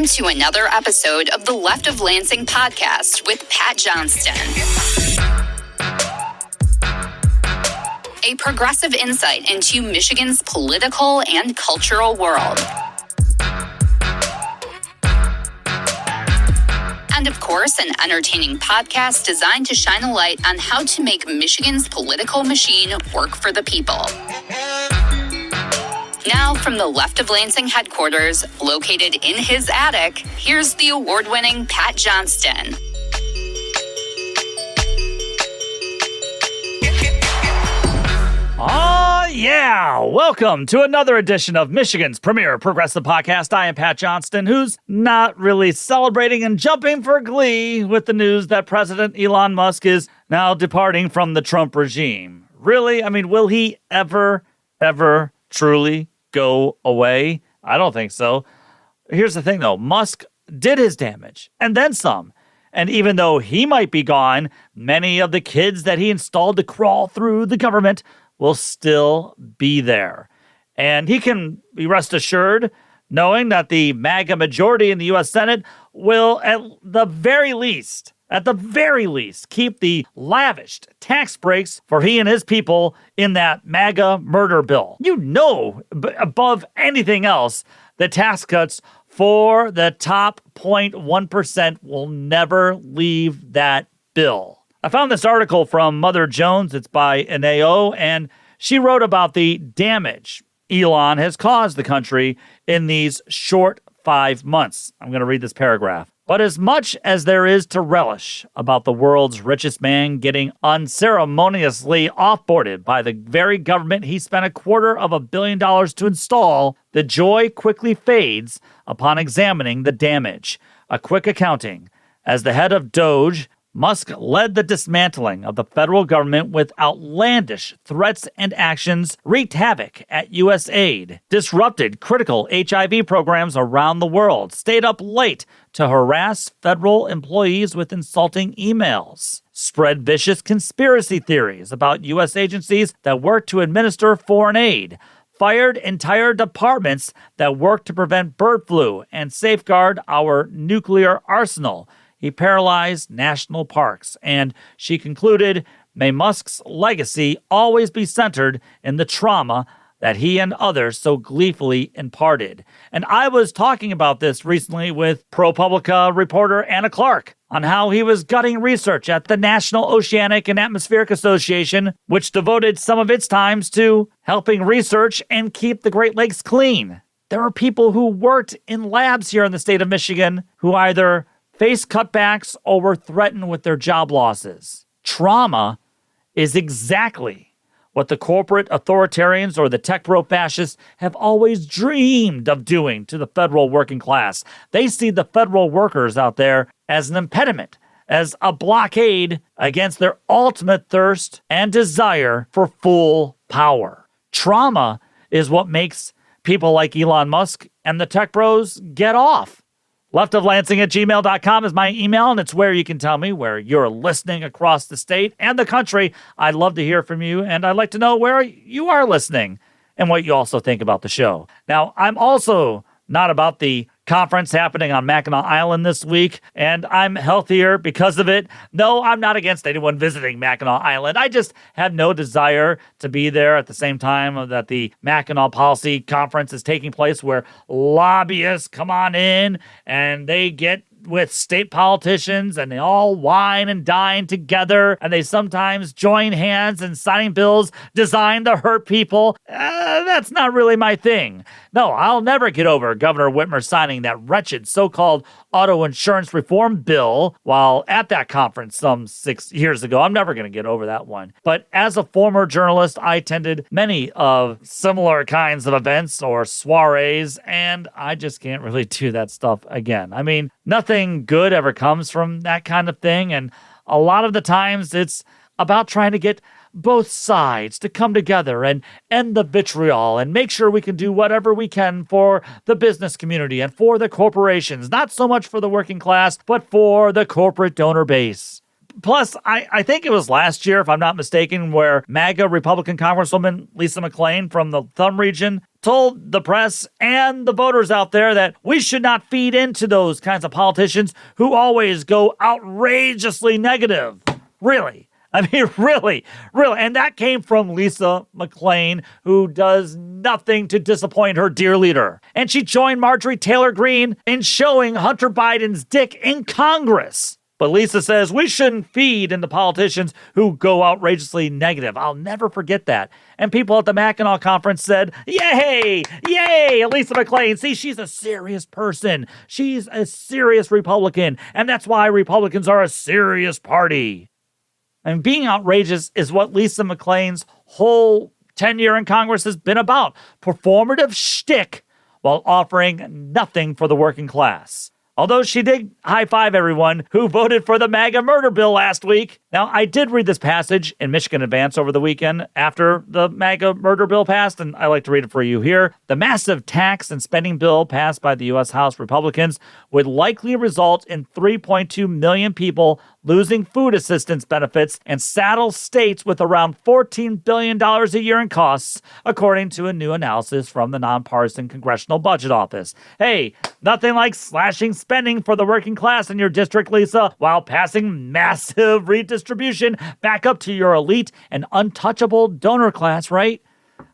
Welcome to another episode of the Left of Lansing podcast with Pat Johnston. A progressive insight into Michigan's political and cultural world. And of course, an entertaining podcast designed to shine a light on how to make Michigan's political machine work for the people. Now, from the Left of Lansing headquarters, located in his attic, here's the award-winning Pat Johnston. Oh, yeah. Welcome to another edition of Michigan's premier progressive podcast. I am Pat Johnston, who's not really celebrating and jumping for glee with the news that President Elon Musk is now departing from the Trump regime. Really? I mean, will he ever truly go away? I don't think so. Here's the thing, though. Musk did his damage, and then some. And even though he might be gone, many of the kids that he installed to crawl through the government will still be there. And he can be rest assured knowing that the MAGA majority in the U.S. Senate will, at the very least, keep the lavished tax breaks for he and his people in that MAGA murder bill. You know, above anything else, the tax cuts for the top 0.1% will never leave that bill. I found this article from Mother Jones. It's by Ineo, and she wrote about the damage Elon has caused the country in these short 5 months. I'm going to read this paragraph. But as much as there is to relish about the world's richest man getting unceremoniously offboarded by the very government he spent $250 million to install, the joy quickly fades upon examining the damage. A quick accounting. As the head of DOGE, Musk led the dismantling of the federal government with outlandish threats and actions, wreaked havoc at U.S. aid, disrupted critical HIV programs around the world, stayed up late to harass federal employees with insulting emails, spread vicious conspiracy theories about U.S. agencies that work to administer foreign aid, fired entire departments that work to prevent bird flu and safeguard our nuclear arsenal. He paralyzed national parks, and she concluded, may Musk's legacy always be centered in the trauma that he and others so gleefully imparted. And I was talking about this recently with ProPublica reporter Anna Clark on how he was gutting research at the National Oceanic and Atmospheric Association, which devoted some of its times to helping research and keep the Great Lakes clean. There are people who worked in labs here in the state of Michigan who either faced cutbacks or were threatened with their job losses. Trauma is exactly what the corporate authoritarians or the tech bro fascists have always dreamed of doing to the federal working class. They see the federal workers out there as an impediment, as a blockade against their ultimate thirst and desire for full power. Trauma is what makes people like Elon Musk and the tech bros get off. leftoflansing@gmail.com is my email, and it's where you can tell me where you're listening across the state and the country. I'd love to hear from you, and I'd like to know where you are listening and what you also think about the show. Now, I'm also not about the conference happening on Mackinac Island this week, and I'm healthier because of it. No, I'm not against anyone visiting Mackinac Island. I just have no desire to be there at the same time that the Mackinac Policy Conference is taking place, where lobbyists come on in and they get with state politicians and they all wine and dine together, and they sometimes join hands in signing bills designed to hurt people. That's not really my thing. No, I'll never get over Governor Whitmer signing that wretched so-called auto insurance reform bill while at that conference some 6 years ago. I'm never going to get over that one. But as a former journalist, I attended many of similar kinds of events or soirees, and I just can't really do that stuff again. I mean, nothing good ever comes from that kind of thing, and a lot of the times it's about trying to get both sides to come together and end the vitriol and make sure we can do whatever we can for the business community and for the corporations, not so much for the working class, but for the corporate donor base. Plus, I think it was last year, if I'm not mistaken, where MAGA Republican Congresswoman Lisa McClain from the Thumb region told the press and the voters out there that we should not feed into those kinds of politicians who always go outrageously negative. Really. I mean, really. And that came from Lisa McClain, who does nothing to disappoint her dear leader. And she joined Marjorie Taylor Greene in showing Hunter Biden's dick in Congress. But Lisa says we shouldn't feed into politicians who go outrageously negative. I'll never forget that. And people at the Mackinac conference said, yay, Lisa McClain. See, she's a serious person. She's a serious Republican. And that's why Republicans are a serious party. And being outrageous is what Lisa McClain's whole tenure in Congress has been about. Performative shtick while offering nothing for the working class. Although she did high-five everyone who voted for the MAGA murder bill last week. Now, I did read this passage in Michigan Advance over the weekend after the MAGA murder bill passed, and I like to read it for you here. The massive tax and spending bill passed by the U.S. House Republicans would likely result in 3.2 million people losing food assistance benefits and saddle states with around $14 billion a year in costs, according to a new analysis from the nonpartisan Congressional Budget Office. Hey, nothing like slashing spending for the working class in your district, Lisa, while passing massive redistribution back up to your elite and untouchable donor class, right?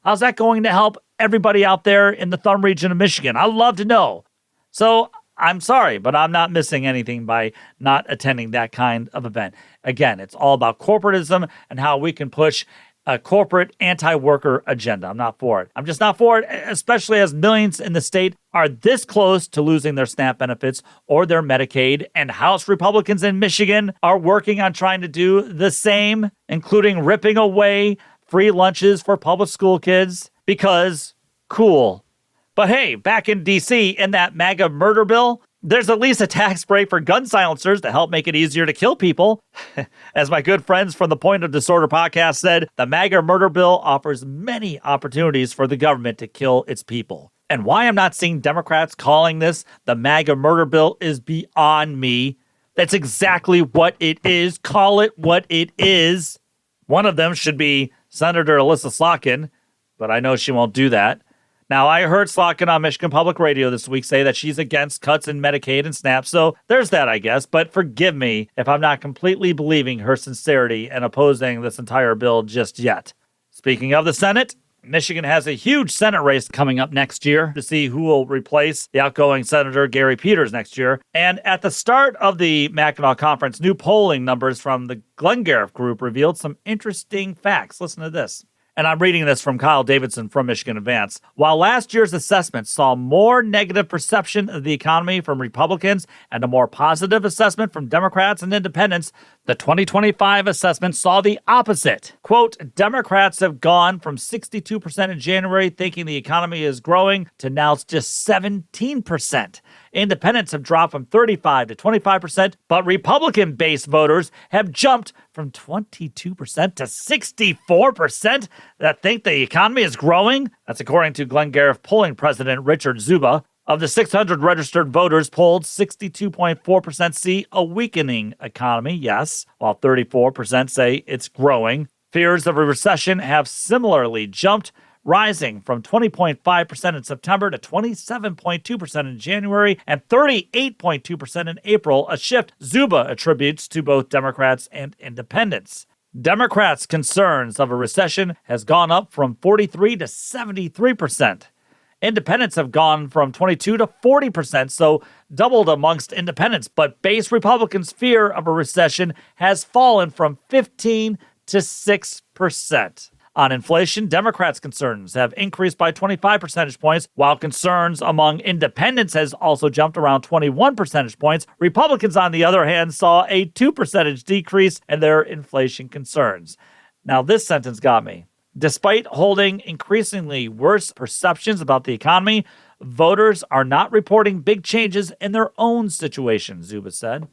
How's that going to help everybody out there in the Thumb region of Michigan? I'd love to know. So I'm sorry, but I'm not missing anything by not attending that kind of event. Again, it's all about corporatism and how we can push a corporate anti-worker agenda. I'm not for it. I'm just not for it, especially as millions in the state are this close to losing their SNAP benefits or their Medicaid, and House Republicans in Michigan are working on trying to do the same, including ripping away free lunches for public school kids because cool. But hey, back in D.C., in that MAGA murder bill, there's at least a tax break for gun silencers to help make it easier to kill people. As my good friends from the Point of Disorder podcast said, the MAGA murder bill offers many opportunities for the government to kill its people. And why I'm not seeing Democrats calling this the MAGA murder bill is beyond me. That's exactly what it is. Call it what it is. One of them should be Senator Alyssa Slotkin, but I know she won't do that. Now, I heard Slotkin on Michigan Public Radio this week say that she's against cuts in Medicaid and SNAP, so there's that, I guess. But forgive me if I'm not completely believing her sincerity and opposing this entire bill just yet. Speaking of the Senate, Michigan has a huge Senate race coming up next year to see who will replace the outgoing Senator Gary Peters next year. And at the start of the Mackinac Conference, new polling numbers from the Glengarriff Group revealed some interesting facts. Listen to this. And I'm reading this from Kyle Davidson from Michigan Advance. While last year's assessment saw more negative perception of the economy from Republicans and a more positive assessment from Democrats and independents, the 2025 assessment saw the opposite. Quote, Democrats have gone from 62% in January thinking the economy is growing to now it's just 17%. Independents have dropped from 35 to 25%, but Republican-based voters have jumped from 22% to 64% that think the economy is growing. That's according to Glengarriff polling president Richard Zuba. Of the 600 registered voters polled, 62.4% see a weakening economy, yes, while 34% say it's growing. Fears of a recession have similarly jumped, rising from 20.5% in September to 27.2% in January and 38.2% in April, a shift Zuba attributes to both Democrats and independents. Democrats' concerns of a recession has gone up from 43 to 73%. Independents have gone from 22 to 40%, so doubled amongst independents, but base Republicans' fear of a recession has fallen from 15 to 6%. On inflation, Democrats' concerns have increased by 25 percentage points, while concerns among independents has also jumped around 21 percentage points. Republicans, on the other hand, saw a 2 percentage decrease in their inflation concerns. Now, this sentence got me. Despite holding increasingly worse perceptions about the economy, voters are not reporting big changes in their own situation, Zuba said.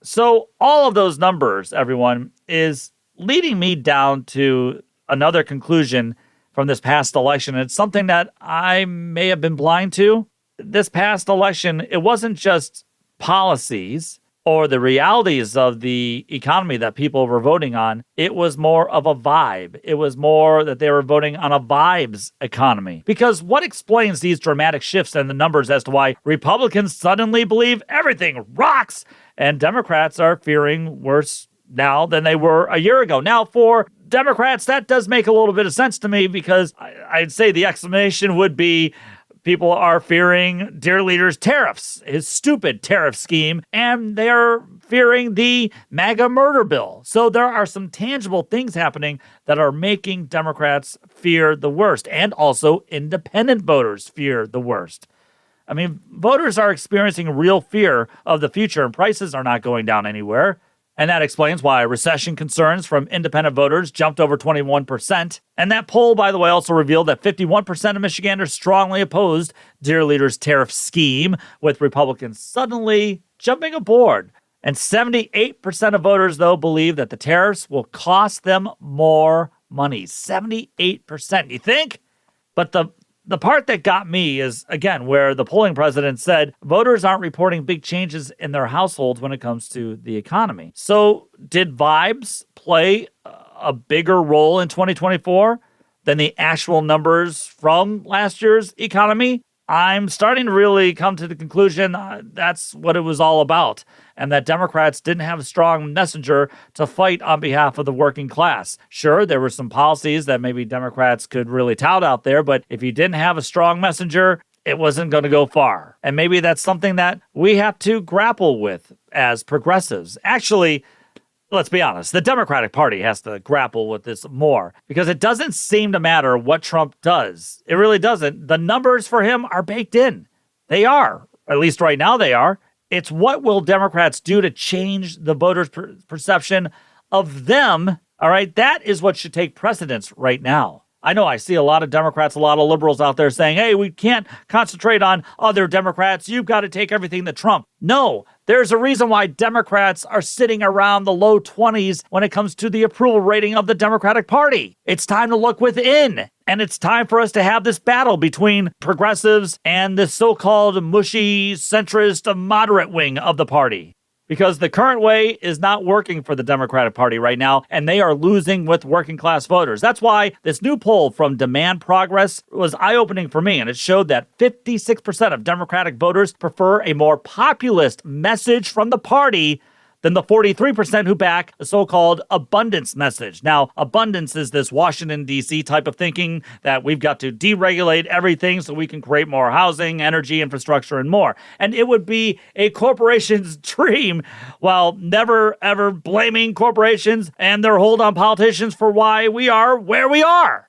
So all of those numbers, everyone, is leading me down to another conclusion from this past election. It's something that I may have been blind to. This past election, it wasn't just policies or the realities of the economy that people were voting on. It was more of a vibe. It was more that they were voting on a vibes economy. Because what explains these dramatic shifts in the numbers as to why Republicans suddenly believe everything rocks and Democrats are fearing worse now than they were a year ago? Now, for Democrats, that does make a little bit of sense to me, because I'd say the explanation would be people are fearing Dear Leader's tariffs, his stupid tariff scheme, and they're fearing the MAGA murder bill. So there are some tangible things happening that are making Democrats fear the worst, and also independent voters fear the worst. I mean, voters are experiencing real fear of the future, and prices are not going down anywhere. And that explains why recession concerns from independent voters jumped over 21%. And that poll, by the way, also revealed that 51% of Michiganders strongly opposed Dear Leader's tariff scheme, with Republicans suddenly jumping aboard. And 78% of voters, though, believe that the tariffs will cost them more money. 78%. You think? But the part that got me is, again, where the polling president said voters aren't reporting big changes in their households when it comes to the economy. So did vibes play a bigger role in 2024 than the actual numbers from last year's economy? I'm starting to really come to the conclusion that's what it was all about, and that Democrats didn't have a strong messenger to fight on behalf of the working class. Sure, there were some policies that maybe Democrats could really tout out there, but if you didn't have a strong messenger, it wasn't going to go far. And maybe that's something that we have to grapple with as progressives. Actually, let's be honest, the Democratic Party has to grapple with this more, because it doesn't seem to matter what Trump does. It really doesn't. The numbers for him are baked in. They are. At least right now they are. It's what will Democrats do to change the voters' perception of them. All right, that is what should take precedence right now. I know I see a lot of Democrats, a lot of liberals out there saying, hey, we can't concentrate on other Democrats. You've got to take everything to Trump. No, there's a reason why Democrats are sitting around the low 20s when it comes to the approval rating of the Democratic Party. It's time to look within. And it's time for us to have this battle between progressives and the so-called mushy, centrist, moderate wing of the party. Because the current way is not working for the Democratic Party right now, and they are losing with working class voters. That's why this new poll from Demand Progress was eye-opening for me, and it showed that 56% of Democratic voters prefer a more populist message from the party than the 43% who back the so-called abundance message. Now, abundance is this Washington, D.C. type of thinking that we've got to deregulate everything so we can create more housing, energy, infrastructure, and more. And it would be a corporation's dream, while never, ever blaming corporations and their hold on politicians for why we are where we are.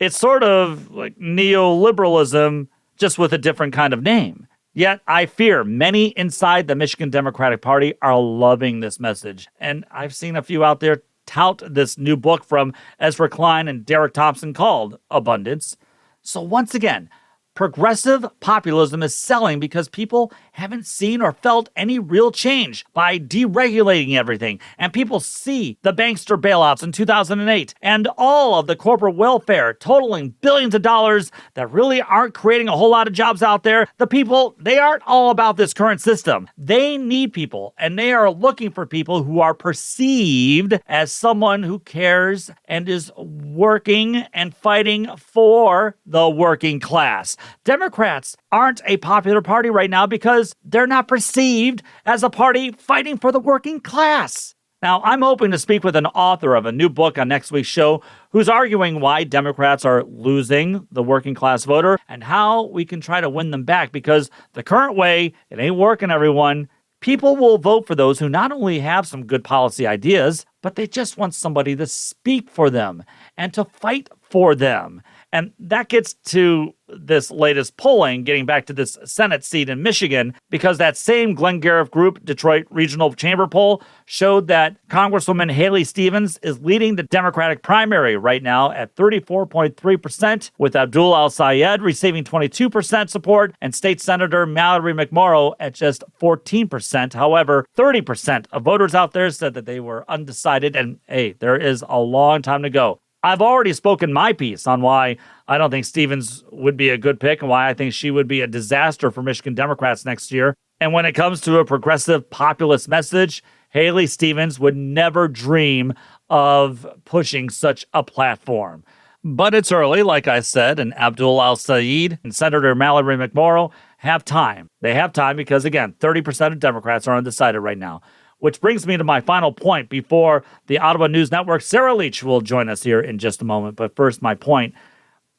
It's sort of like neoliberalism, just with a different kind of name. Yet I fear many inside the Michigan Democratic Party are loving this message. And I've seen a few out there tout this new book from Ezra Klein and Derek Thompson called Abundance. So once again, progressive populism is selling because people haven't seen or felt any real change by deregulating everything. And people see the bankster bailouts in 2008 and all of the corporate welfare totaling billions of dollars that really aren't creating a whole lot of jobs out there. The people, they aren't all about this current system. They need people, and they are looking for people who are perceived as someone who cares and is working and fighting for the working class. Democrats aren't a popular party right now because they're not perceived as a party fighting for the working class. Now, I'm hoping to speak with an author of a new book on next week's show who's arguing why Democrats are losing the working class voter and how we can try to win them back, because the current way, it ain't working, everyone. People will vote for those who not only have some good policy ideas, but they just want somebody to speak for them and to fight for them. And that gets to this latest polling, getting back to this Senate seat in Michigan, because that same Glenn Gariff Group Detroit Regional Chamber poll showed that Congresswoman Haley Stevens is leading the Democratic primary right now at 34.3%, with Abdul Al-Sayed receiving 22% support and State Senator Mallory McMorrow at just 14%. However, 30% of voters out there said that they were undecided, and hey, there is a long time to go. I've already spoken my piece on why I don't think Stevens would be a good pick and why I think she would be a disaster for Michigan Democrats next year. And when it comes to a progressive populist message, Haley Stevens would never dream of pushing such a platform. But it's early, like I said, and Abdul Al-Sayed and Senator Mallory McMorrow have time. They have time because, again, 30% of Democrats are undecided right now. Which brings me to my final point before the Ottawa News Network's Sarah Leach will join us here in just a moment. But first, my point.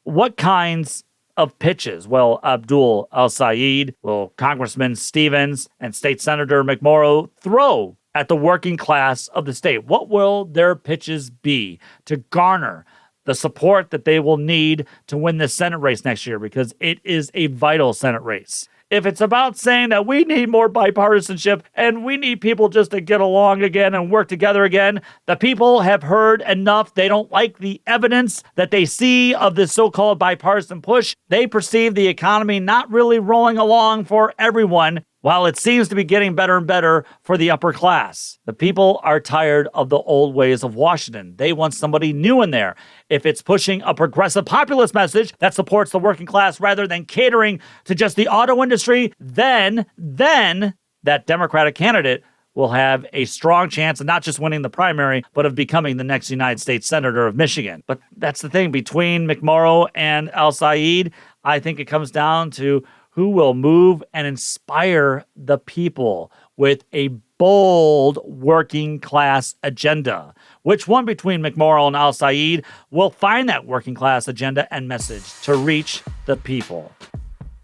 What kinds of pitches will Abdul Al-Sayed, will Congressman Stevens, and State Senator McMorrow throw at the working class of the state? What will their pitches be to garner the support that they will need to win this Senate race next year? Because it is a vital Senate race. If it's about saying that we need more bipartisanship and we need people just to get along again and work together again, the people have heard enough. They don't like the evidence that they see of this so-called bipartisan push. They perceive the economy not really rolling along for everyone, while it seems to be getting better and better for the upper class. The people are tired of the old ways of Washington. They want somebody new in there. If it's pushing a progressive populist message that supports the working class rather than catering to just the auto industry, then that Democratic candidate will have a strong chance of not just winning the primary, but of becoming the next United States Senator of Michigan. But that's the thing. Between McMorrow and Al-Sayed, I think it comes down to who will move and inspire the people with a bold working class agenda. Which one between McMorrow and Al-Sayed will find that working class agenda and message to reach the people?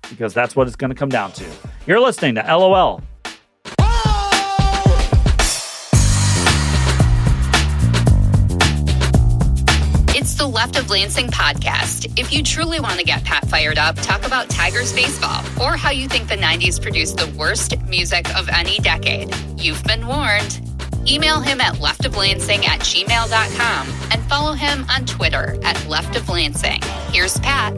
Because that's what it's going to come down to. You're listening to LOL. It's the Left of Lansing podcast. If you truly want to get Pat fired up, talk about Tigers baseball or how you think the 90s produced the worst music of any decade, you've been warned. Email him at leftoflansing@gmail.com and follow him on Twitter at leftoflansing. Here's Pat.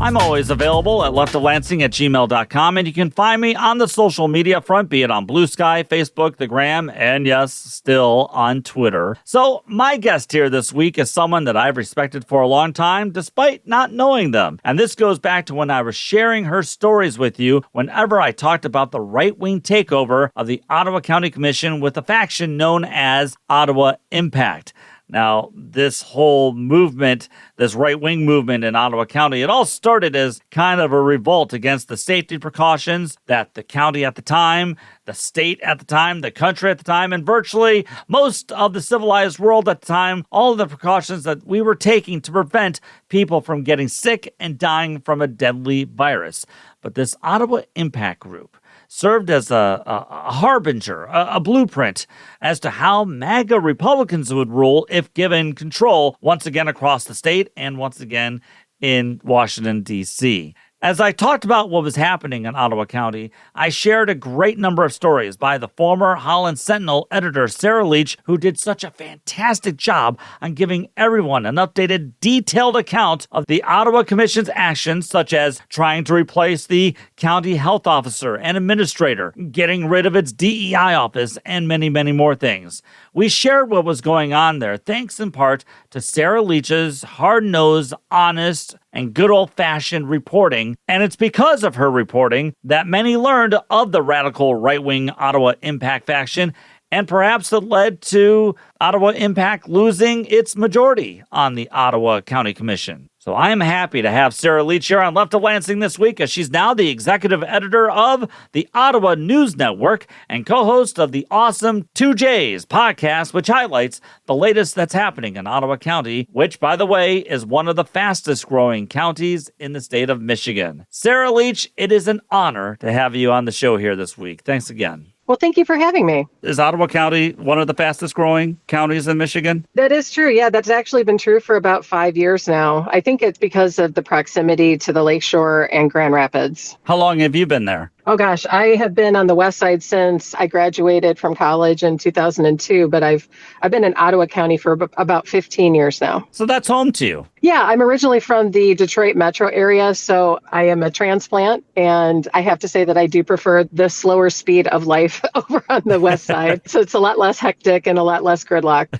I'm always available at leftoflansing@gmail.com, and you can find me on the social media front, be it on Blue Sky, Facebook, the Gram, and yes, still on Twitter. So my guest here this week is someone that I've respected for a long time, despite not knowing them. And this goes back to when I was sharing her stories with you whenever I talked about the right-wing takeover of the Ottawa County Commission with a faction known as Ottawa Impact. Now, this whole movement, this right-wing movement in Ottawa County, it all started as kind of a revolt against the safety precautions that the county at the time, the state at the time, the country at the time, and virtually most of the civilized world at the time, all of the precautions that we were taking to prevent people from getting sick and dying from a deadly virus. But this Ottawa Impact Group served as a harbinger, a blueprint as to how MAGA Republicans would rule if given control once again across the state and once again in Washington, D.C. As I talked about what was happening in Ottawa County, I shared a great number of stories by the former Holland Sentinel editor Sarah Leach, who did such a fantastic job on giving everyone an updated, detailed account of the Ottawa Commission's actions, such as trying to replace the county health officer and administrator, getting rid of its DEI office, and many, many more things. We shared what was going on there, thanks in part to Sarah Leach's hard-nosed, honest, and good old-fashioned reporting, and it's because of her reporting that many learned of the radical right-wing Ottawa Impact faction, and perhaps it led to Ottawa Impact losing its majority on the Ottawa County Commission. So I am happy to have Sarah Leach here on Left of Lansing this week, as she's now the executive editor of the Ottawa News Network and co-host of the awesome 2Js podcast, which highlights the latest that's happening in Ottawa County, which, by the way, is one of the fastest growing counties in the state of Michigan. Sarah Leach, it is an honor to have you on the show here this week. Thanks again. Well, thank you for having me. Is Ottawa County one of the fastest growing counties in Michigan? That is true. Yeah, that's actually been true for about 5 years now. I think it's because of the proximity to the Lakeshore and Grand Rapids. How long have you been there? Oh gosh, I have been on the West Side since I graduated from college in 2002, but I've been in Ottawa County for about 15 years now. So that's home to you. Yeah, I'm originally from the Detroit metro area, so I am a transplant, and I have to say that I do prefer the slower speed of life over on the West Side. So it's a lot less hectic and a lot less gridlock.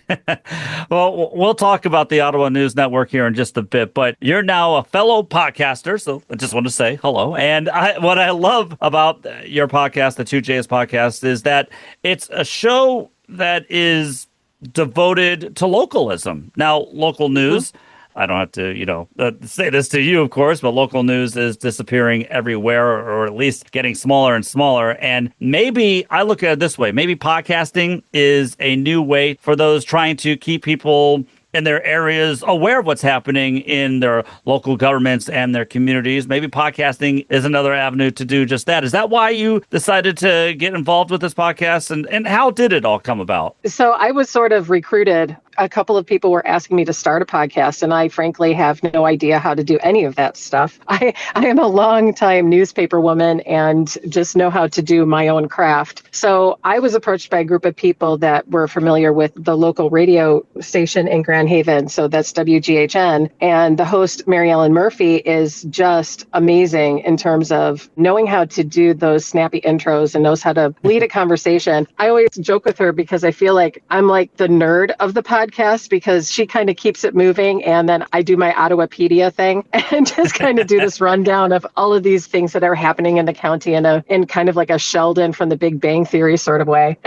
Well, we'll talk about the Ottawa News Network here in just a bit, but you're now a fellow podcaster, so I just want to say hello. And what I love about your podcast, the 2JS podcast, is that it's a show that is devoted to localism. Now, local news, I don't have to, say this to you, of course, but local news is disappearing everywhere, or at least getting smaller and smaller. And maybe I look at it this way. Maybe podcasting is a new way for those trying to keep people in their areas aware of what's happening in their local governments and their communities. Maybe podcasting is another avenue to do just that. Is that why you decided to get involved with this podcast? And how did it all come about? So I was sort of recruited. A couple of people were asking me to start a podcast, and I frankly have no idea how to do any of that stuff. I am a longtime newspaper woman and just know how to do my own craft. So I was approached by a group of people that were familiar with the local radio station in Grand Haven. So that's WGHN. And the host, Mary Ellen Murphy, is just amazing in terms of knowing how to do those snappy intros and knows how to lead a conversation. I always joke with her because I feel like I'm like the nerd of the podcast because she kind of keeps it moving. And then I do my Ottawapedia thing and just kind of do this rundown of all of these things that are happening in the county in kind of like a Sheldon from the Big Bang Theory sort of way.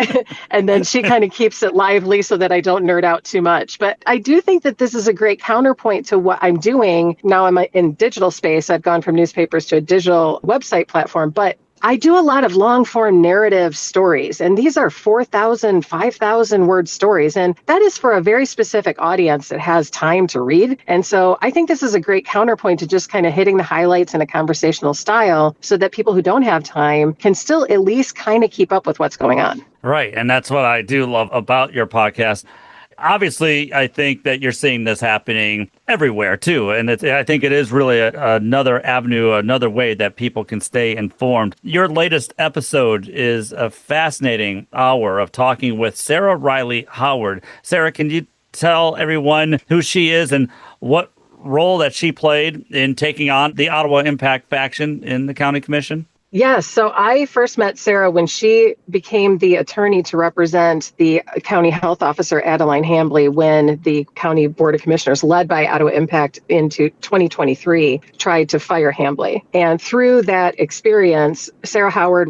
And then she kind of keeps it lively so that I don't nerd out too much. But I do think that this is a great counterpoint to what I'm doing. Now I'm in digital space. I've gone from newspapers to a digital website platform, but I do a lot of long form narrative stories, and these are 4,000, 5,000 word stories. And that is for a very specific audience that has time to read. And so I think this is a great counterpoint to just kind of hitting the highlights in a conversational style so that people who don't have time can still at least kind of keep up with what's going on. Right. And that's what I do love about your podcast. Obviously, I think that you're seeing this happening everywhere, too. And I think it is really another avenue, another way that people can stay informed. Your latest episode is a fascinating hour of talking with Sarah Riley Howard. Sarah, can you tell everyone who she is and what role that she played in taking on the Ottawa Impact faction in the county commission? Yes. So I first met Sarah when she became the attorney to represent the county health officer, Adeline Hambly, when the county board of commissioners, led by Ottawa Impact into 2023, tried to fire Hambly. And through that experience, Sarah Howard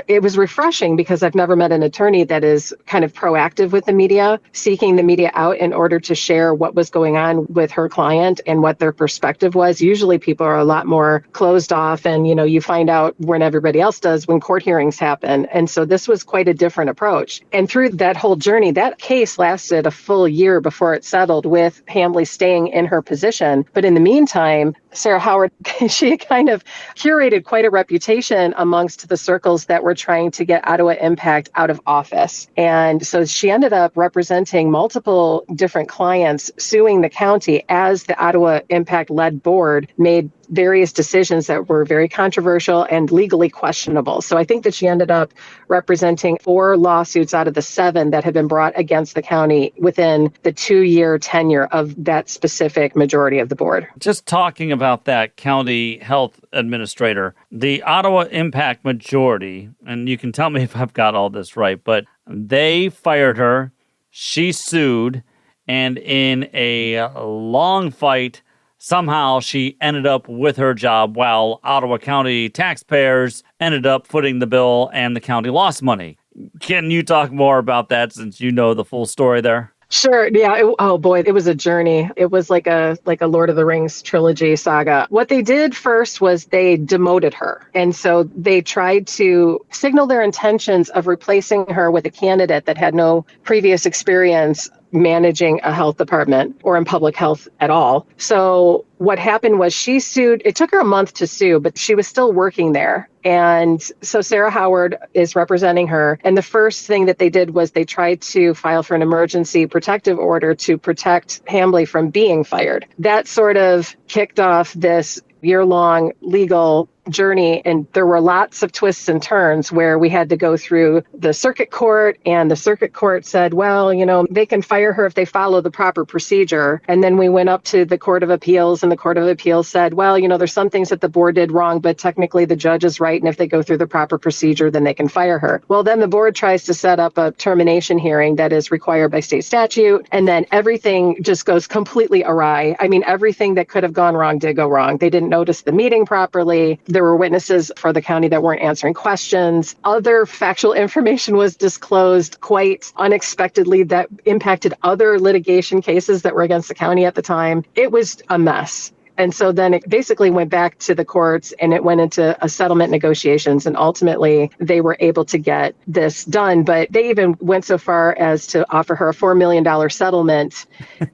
it was refreshing because I've never met an attorney that is kind of proactive with the media, seeking the media out in order to share what was going on with her client and what their perspective was. Usually people are a lot more closed off and, you find out when everybody else does when court hearings happen. And so this was quite a different approach. And through that whole journey, that case lasted a full year before it settled, with Hambly staying in her position. But in the meantime, Sarah Howard, she kind of curated quite a reputation amongst the circles that were trying to get Ottawa Impact out of office. And so she ended up representing multiple different clients, suing the county as the Ottawa Impact-led board made various decisions that were very controversial and legally questionable. So I think that she ended up representing 4 lawsuits out of the 7 that had been brought against the county within the 2-year tenure of that specific majority of the board. Just talking about that county health administrator, the Ottawa Impact majority, and you can tell me if I've got all this right, but they fired her, she sued, and in a long fight, somehow she ended up with her job while Ottawa County taxpayers ended up footing the bill and the county lost money. Can you talk more about that since you know the full story there? Sure. Yeah. Oh boy, it was a journey. It was like a Lord of the Rings trilogy saga. What they did first was they demoted her. And so they tried to signal their intentions of replacing her with a candidate that had no previous experience managing a health department or in public health at all. So what happened was she sued. It took her a month to sue, but she was still working there. And so Sarah Howard is representing her. And the first thing that they did was they tried to file for an emergency protective order to protect Hambly from being fired. That sort of kicked off this year-long legal journey, and there were lots of twists and turns where we had to go through the circuit court, and the circuit court said, well, they can fire her if they follow the proper procedure. And then we went up to the Court of Appeals, and the Court of Appeals said, well, there's some things that the board did wrong, but technically the judge is right, and if they go through the proper procedure, then they can fire her. Well, then the board tries to set up a termination hearing that is required by state statute, and then everything just goes completely awry. I mean, everything that could have gone wrong did go wrong. They didn't notice the meeting properly. There were witnesses for the county that weren't answering questions. Other factual information was disclosed quite unexpectedly that impacted other litigation cases that were against the county at the time. It was a mess. And so then it basically went back to the courts, and it went into a settlement negotiations, and ultimately they were able to get this done. But they even went so far as to offer her a $4 million settlement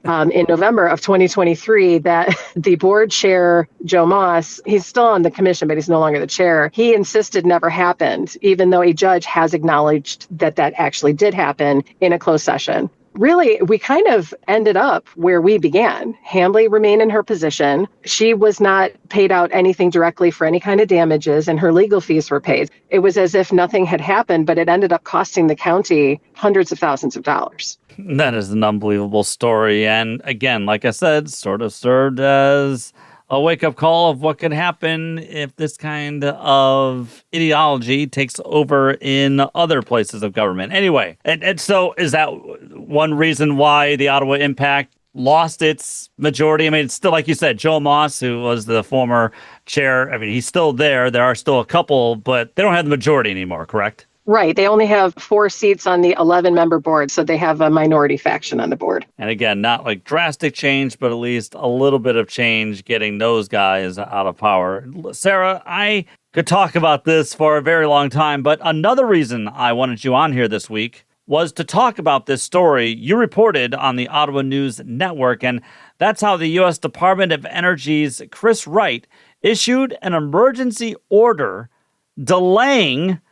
in November of 2023 that the board chair, Joe Moss, he's still on the commission, but he's no longer the chair. He insisted never happened, even though a judge has acknowledged that that actually did happen in a closed session. Really, we kind of ended up where we began. Hambly remained in her position. She was not paid out anything directly for any kind of damages, and her legal fees were paid. It was as if nothing had happened, but it ended up costing the county hundreds of thousands of dollars. That is an unbelievable story. And again, like I said, sort of served as a wake-up call of what could happen if this kind of ideology takes over in other places of government. Anyway, and so is that one reason why the Ottawa Impact lost its majority? I mean, it's still, like you said, Joe Moss, who was the former chair, I mean, he's still there. There are still a couple, but they don't have the majority anymore, correct? Right. They only have 4 seats on the 11-member board, so they have a minority faction on the board. And again, not like drastic change, but at least a little bit of change getting those guys out of power. Sarah, I could talk about this for a very long time, but another reason I wanted you on here this week was to talk about this story you reported on the Ottawa News Network, and that's how the U.S. Department of Energy's Chris Wright issued an emergency order delaying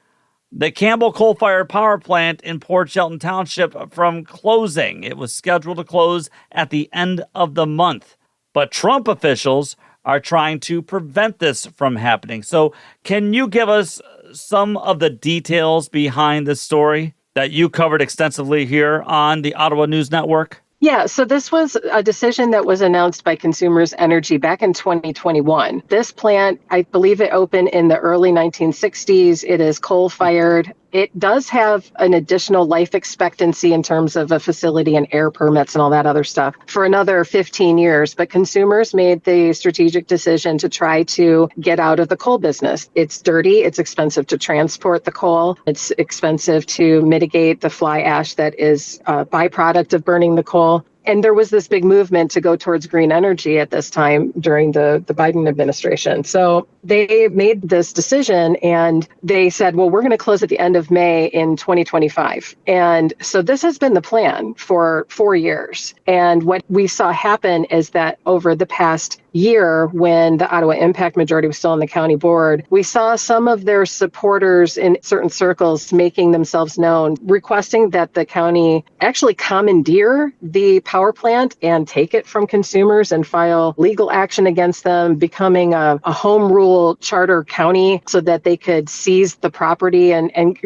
the Campbell coal-fired power plant in Port Shelton Township from closing. It was scheduled to close at the end of the month, but Trump officials are trying to prevent this from happening. So can you give us some of the details behind this story that you covered extensively here on the Ottawa News Network? Yeah, so this was a decision that was announced by Consumers Energy back in 2021. This plant, I believe it opened in the early 1960s. It is coal-fired. It does have an additional life expectancy in terms of a facility and air permits and all that other stuff for another 15 years. But consumers made the strategic decision to try to get out of the coal business. It's dirty. It's expensive to transport the coal. It's expensive to mitigate the fly ash that is a byproduct of burning the coal. And there was this big movement to go towards green energy at this time during the Biden administration. So they made this decision and they said, well, we're going to close at the end of May in 2025. And so this has been the plan for 4 years. And what we saw happen is that over the past year, when the Ottawa Impact majority was still on the county board, we saw some of their supporters in certain circles making themselves known, requesting that the county actually commandeer the power plant and take it from consumers and file legal action against them, becoming a home rule charter county so that they could seize the property and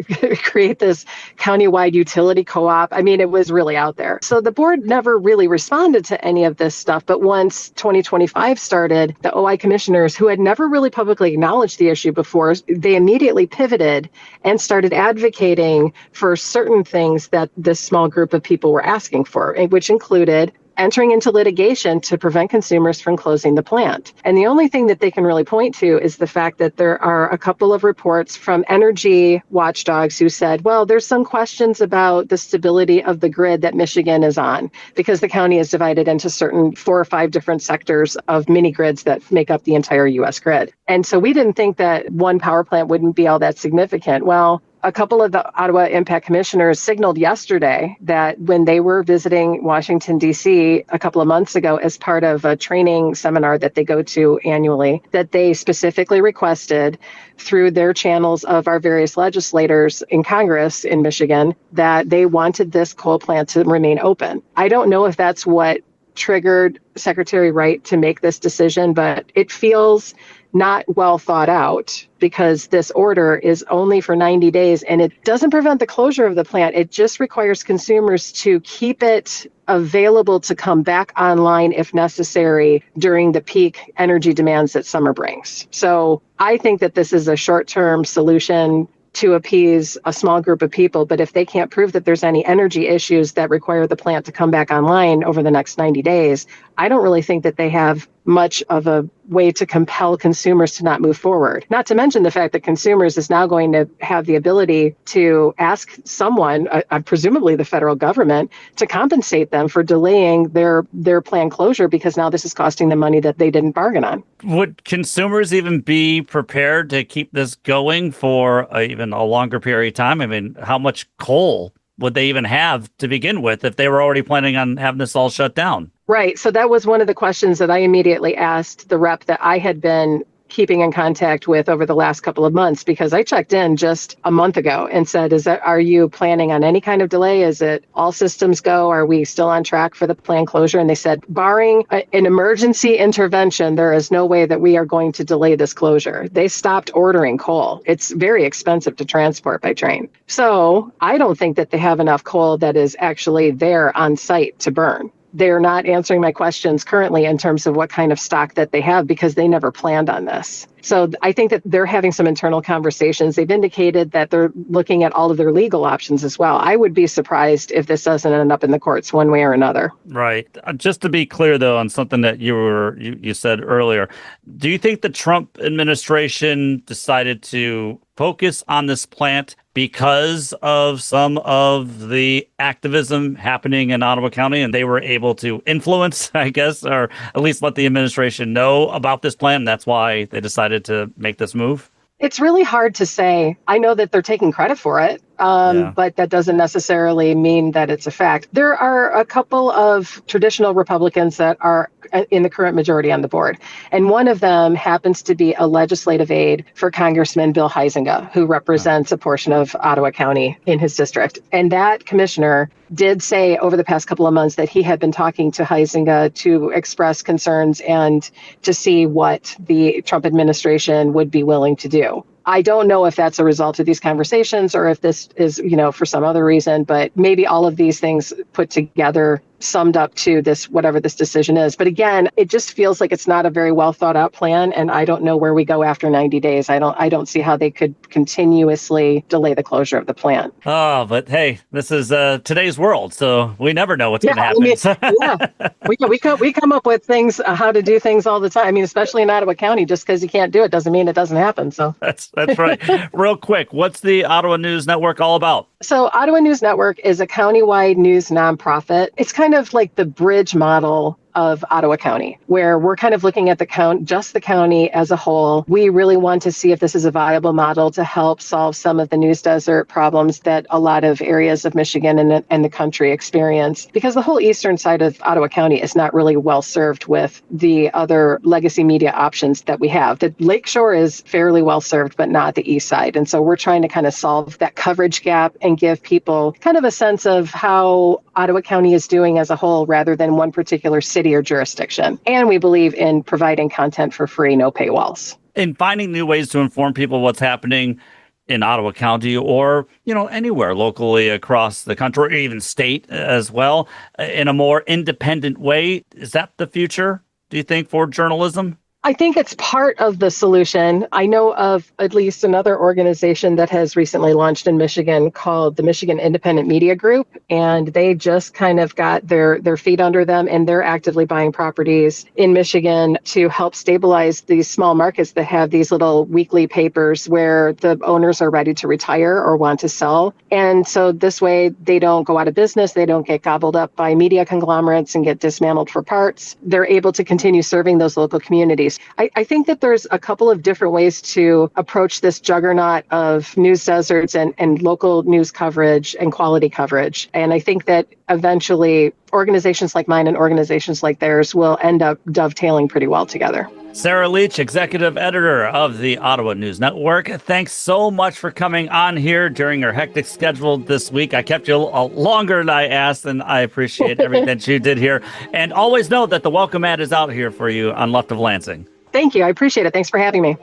create this countywide utility co-op. I mean, it was really out there. So the board never really responded to any of this stuff. But once 2025 started, the OI commissioners, who had never really publicly acknowledged the issue before, they immediately pivoted and started advocating for certain things that this small group of people were asking for, which included entering into litigation to prevent consumers from closing the plant. And the only thing that they can really point to is the fact that there are a couple of reports from energy watchdogs who said, well, there's some questions about the stability of the grid that Michigan is on, because the county is divided into certain 4 or 5 different sectors of mini grids that make up the entire U.S. grid. And so we didn't think that one power plant wouldn't be all that significant. Well, a couple of the Ottawa Impact commissioners signaled yesterday that when they were visiting Washington, D.C. a couple of months ago as part of a training seminar that they go to annually, that they specifically requested through their channels of our various legislators in Congress in Michigan that they wanted this coal plant to remain open. I don't know if that's what triggered Secretary Wright to make this decision, but it feels not well thought out, because this order is only for 90 days and it doesn't prevent the closure of the plant. It just requires consumers to keep it available to come back online if necessary during the peak energy demands that summer brings. So I think that this is a short-term solution to appease a small group of people. But if they can't prove that there's any energy issues that require the plant to come back online over the next 90 days, I don't really think that they have much of a way to compel consumers to not move forward. Not to mention the fact that consumers is now going to have the ability to ask someone, presumably the federal government, to compensate them for delaying their planned closure, because now this is costing them money that they didn't bargain on. Would consumers even be prepared to keep this going for even a longer period of time? I mean, how much coal would they even have to begin with if they were already planning on having this all shut down? Right. So that was one of the questions that I immediately asked the rep that I had been keeping in contact with over the last couple of months, because I checked in just a month ago and said, are you planning on any kind of delay? Is it all systems go? Are we still on track for the planned closure? And they said, barring an emergency intervention, there is no way that we are going to delay this closure. They stopped ordering coal. It's very expensive to transport by train. So I don't think that they have enough coal that is actually there on site to burn. They're not answering my questions currently in terms of what kind of stock that they have, because they never planned on this. So I think that they're having some internal conversations. They've indicated that they're looking at all of their legal options as well. I would be surprised if this doesn't end up in the courts one way or another. Right. Just to be clear, though, on something that you said earlier, do you think the Trump administration decided to focus on this plant because of some of the activism happening in Ottawa County, and they were able to influence, I guess, or at least let the administration know about this plan? And that's why they decided to make this move? It's really hard to say. I know that they're taking credit for it, but that doesn't necessarily mean that it's a fact. There are a couple of traditional Republicans that are in the current majority on the board. And one of them happens to be a legislative aide for Congressman Bill Huizenga, who represents a portion of Ottawa County in his district. And that commissioner did say over the past couple of months that he had been talking to Huizenga to express concerns and to see what the Trump administration would be willing to do. I don't know if that's a result of these conversations or if this is, for some other reason, but maybe all of these things put together summed up to this, whatever this decision is. But again, it just feels like it's not a very well thought out plan. And I don't know where we go after 90 days. I don't see how they could continuously delay the closure of the plant. Oh, but hey, this is today's world. So we never know what's going to happen. We come up with things, how to do things all the time. I mean, especially in Ottawa County, just because you can't do it doesn't mean it doesn't happen. So that's right. Real quick, what's the Ottawa News Network all about? So Ottawa News Network is a countywide news nonprofit. It's kind of like the bridge model of Ottawa County, where we're kind of looking at the county as a whole. We really want to see if this is a viable model to help solve some of the news desert problems that a lot of areas of Michigan and the country experience, because the whole eastern side of Ottawa County is not really well served with the other legacy media options that we have. The Lakeshore is fairly well served, but not the east side. And so we're trying to kind of solve that coverage gap and give people kind of a sense of how Ottawa County is doing as a whole rather than one particular city or jurisdiction. And we believe in providing content for free, no paywalls. In finding new ways to inform people what's happening in Ottawa County or, anywhere locally across the country or even state as well, in a more independent way. Is that the future, do you think, for journalism? I think it's part of the solution. I know of at least another organization that has recently launched in Michigan called the Michigan Independent Media Group, and they just kind of got their feet under them, and they're actively buying properties in Michigan to help stabilize these small markets that have these little weekly papers where the owners are ready to retire or want to sell. And so this way they don't go out of business, they don't get gobbled up by media conglomerates and get dismantled for parts. They're able to continue serving those local communities. I think that there's a couple of different ways to approach this juggernaut of news deserts and local news coverage and quality coverage. And I think that eventually organizations like mine and organizations like theirs will end up dovetailing pretty well together. Sarah Leach, executive editor of the Ottawa News Network. Thanks so much for coming on here during your hectic schedule this week. I kept you longer than I asked, and I appreciate everything that you did here. And always know that the welcome mat is out here for you on Left of Lansing. Thank you. I appreciate it. Thanks for having me.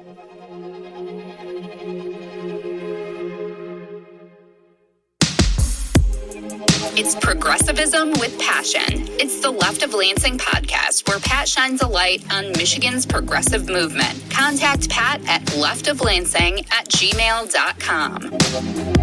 It's progressivism with passion. It's the Left of Lansing podcast, where Pat shines a light on Michigan's progressive movement. Contact Pat at leftoflansing@gmail.com.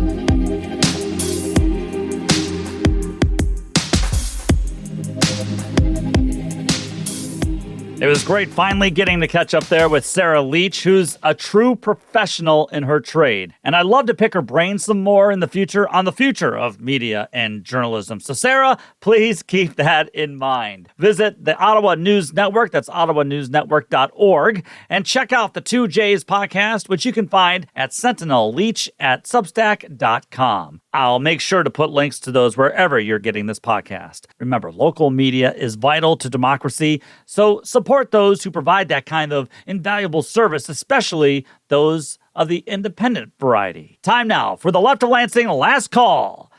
It was great finally getting to catch up there with Sarah Leach, who's a true professional in her trade. And I'd love to pick her brain some more in the future on the future of media and journalism. So Sarah, please keep that in mind. Visit the Ottawa News Network, that's ottawanewsnetwork.org, and check out the 2J's podcast, which you can find at sentinelleach@substack.com. I'll make sure to put links to those wherever you're getting this podcast. Remember, local media is vital to democracy, so support those who provide that kind of invaluable service, especially those of the independent variety. Time now for the Left of Lansing Last Call.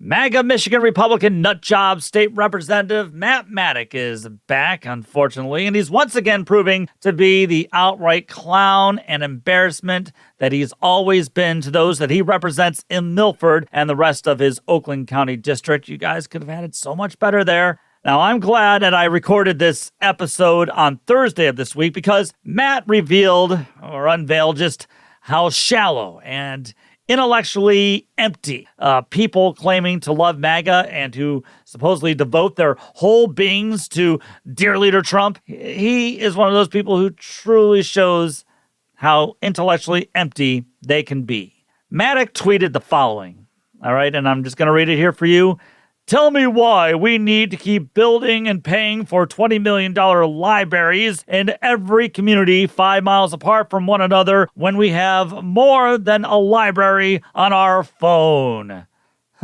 MAGA Michigan Republican nutjob state representative Matt Maddock is back, unfortunately, and he's once again proving to be the outright clown and embarrassment that he's always been to those that he represents in Milford and the rest of his Oakland County district. You guys could have had it so much better there. Now, I'm glad that I recorded this episode on Thursday of this week because Matt revealed or unveiled just how shallow and intellectually empty people claiming to love MAGA and who supposedly devote their whole beings to dear leader Trump. He is one of those people who truly shows how intellectually empty they can be. Maddock tweeted the following, all right, and I'm just going to read it here for you. Tell me why we need to keep building and paying for $20 million libraries in every community 5 miles apart from one another when we have more than a library on our phone.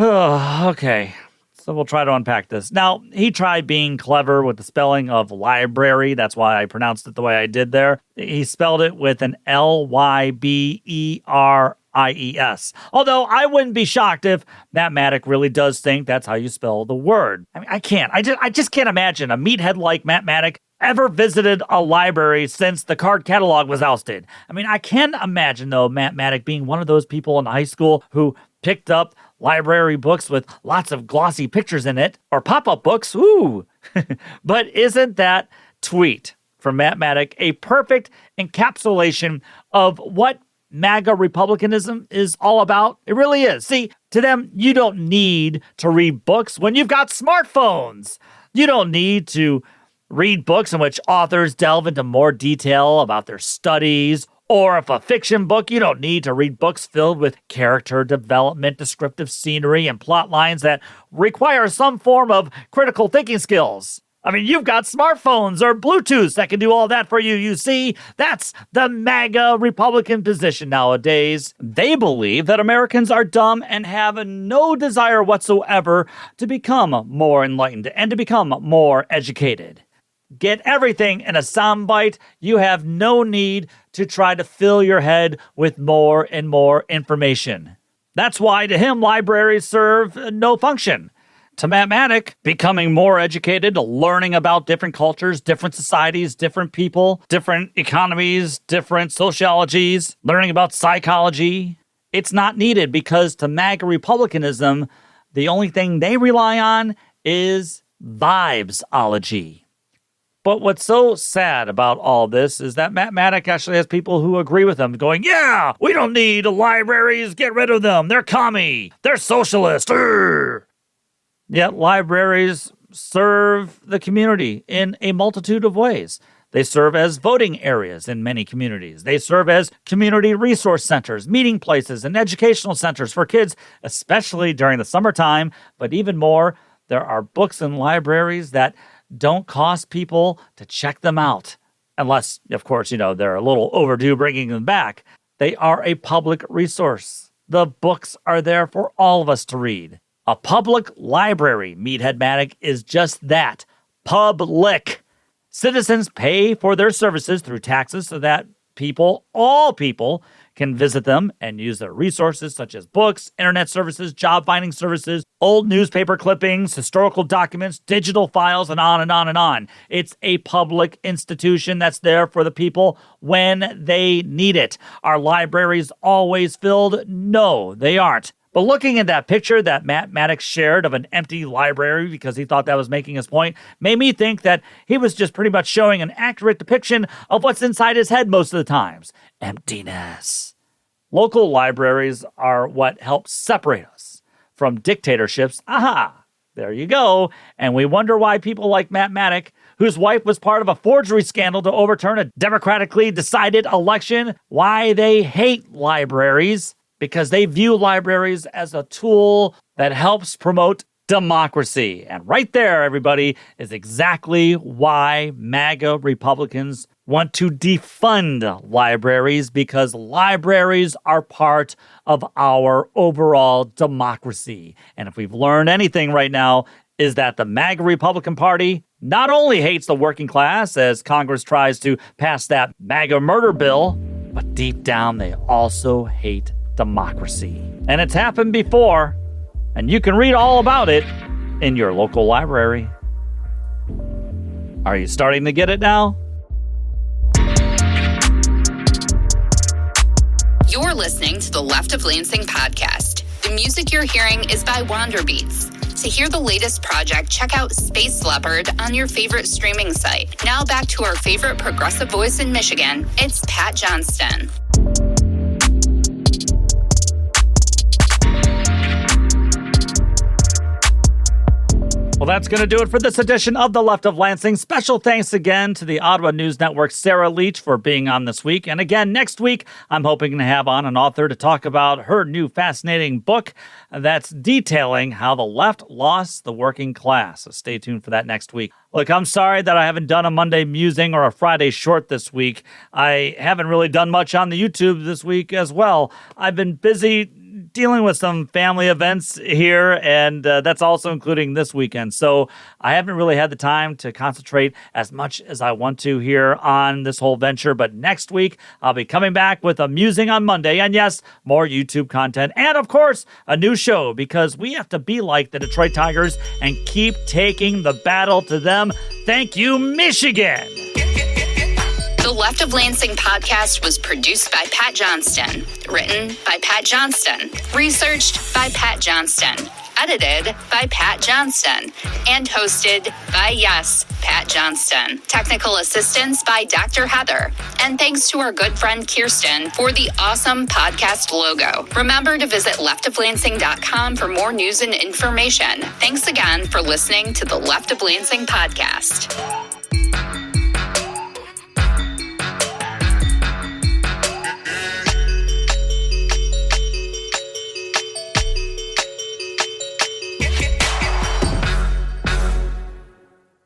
Okay, so we'll try to unpack this. Now, he tried being clever with the spelling of library. That's why I pronounced it the way I did there. He spelled it with an Lyberis. Although I wouldn't be shocked if Matt Maddock really does think that's how you spell the word. I mean, I just can't imagine a meathead like Matt Maddock ever visited a library since the card catalog was ousted. I mean, I can imagine, though, Matt Maddock being one of those people in high school who picked up library books with lots of glossy pictures in it, or pop-up books, ooh. But isn't that tweet from Matt Maddock a perfect encapsulation of what MAGA Republicanism is all about? It really is. See, to them, you don't need to read books when you've got smartphones. You don't need to read books in which authors delve into more detail about their studies. Or if a fiction book, you don't need to read books filled with character development, descriptive scenery, and plot lines that require some form of critical thinking skills. I mean, you've got smartphones or Bluetooth that can do all that for you. You see, that's the MAGA Republican position nowadays. They believe that Americans are dumb and have no desire whatsoever to become more enlightened and to become more educated. Get everything in a soundbite. You have no need to try to fill your head with more and more information. That's why, to him, libraries serve no function. To Matt Maddock, becoming more educated, learning about different cultures, different societies, different people, different economies, different sociologies, learning about psychology, it's not needed because to MAGA Republicanism, the only thing they rely on is vibesology. But what's so sad about all this is that Matt Maddock actually has people who agree with him going, yeah, we don't need libraries, get rid of them, they're commie, they're socialist. Yet libraries serve the community in a multitude of ways. They serve as voting areas in many communities. They serve as community resource centers, meeting places, and educational centers for kids, especially during the summertime. But even more, there are books in libraries that don't cost people to check them out. Unless, of course, they're a little overdue bringing them back. They are a public resource. The books are there for all of us to read. A public library, Meathead Maddock, is just that, public. Citizens pay for their services through taxes so that all people, can visit them and use their resources such as books, internet services, job finding services, old newspaper clippings, historical documents, digital files, and on and on and on. It's a public institution that's there for the people when they need it. Are libraries always filled? No, they aren't. But looking at that picture that Maddock shared of an empty library because he thought that was making his point made me think that he was just pretty much showing an accurate depiction of what's inside his head most of the times. Emptiness. Local libraries are what help separate us from dictatorships. Aha! There you go. And we wonder why people like Matt Maddock, whose wife was part of a forgery scandal to overturn a democratically decided election, why they hate libraries. Because they view libraries as a tool that helps promote democracy. And right there, everybody, is exactly why MAGA Republicans want to defund libraries, because libraries are part of our overall democracy. And if we've learned anything right now, is that the MAGA Republican Party not only hates the working class as Congress tries to pass that MAGA murder bill, but deep down they also hate democracy. And it's happened before, and you can read all about it in your local library. Are you starting to get it now? You're listening to the Left of Lansing podcast. The music you're hearing is by Wander Beats. To hear the latest project, check out Space Leopard on your favorite streaming site. Now back to our favorite progressive voice in Michigan. It's Pat Johnston. Well, that's going to do it for this edition of The Left of Lansing. Special thanks again to the Ottawa News Network's Sarah Leach for being on this week. And again, next week, I'm hoping to have on an author to talk about her new fascinating book that's detailing how the left lost the working class. So stay tuned for that next week. Look, I'm sorry that I haven't done a Monday Musing or a Friday Short this week. I haven't really done much on the YouTube this week as well. I've been busy dealing with some family events here, and that's also including this weekend. So I haven't really had the time to concentrate as much as I want to here on this whole venture. But next week, I'll be coming back with a Musing on Monday. And yes, more YouTube content. And of course, a new show, because we have to be like the Detroit Tigers and keep taking the battle to them. Thank you, Michigan. The Left of Lansing podcast was produced by Pat Johnston, written by Pat Johnston, researched by Pat Johnston, edited by Pat Johnston, and hosted by, yes, Pat Johnston. Technical assistance by Dr. Heather. And thanks to our good friend Kirsten for the awesome podcast logo. Remember to visit leftoflansing.com for more news and information. Thanks again for listening to the Left of Lansing podcast.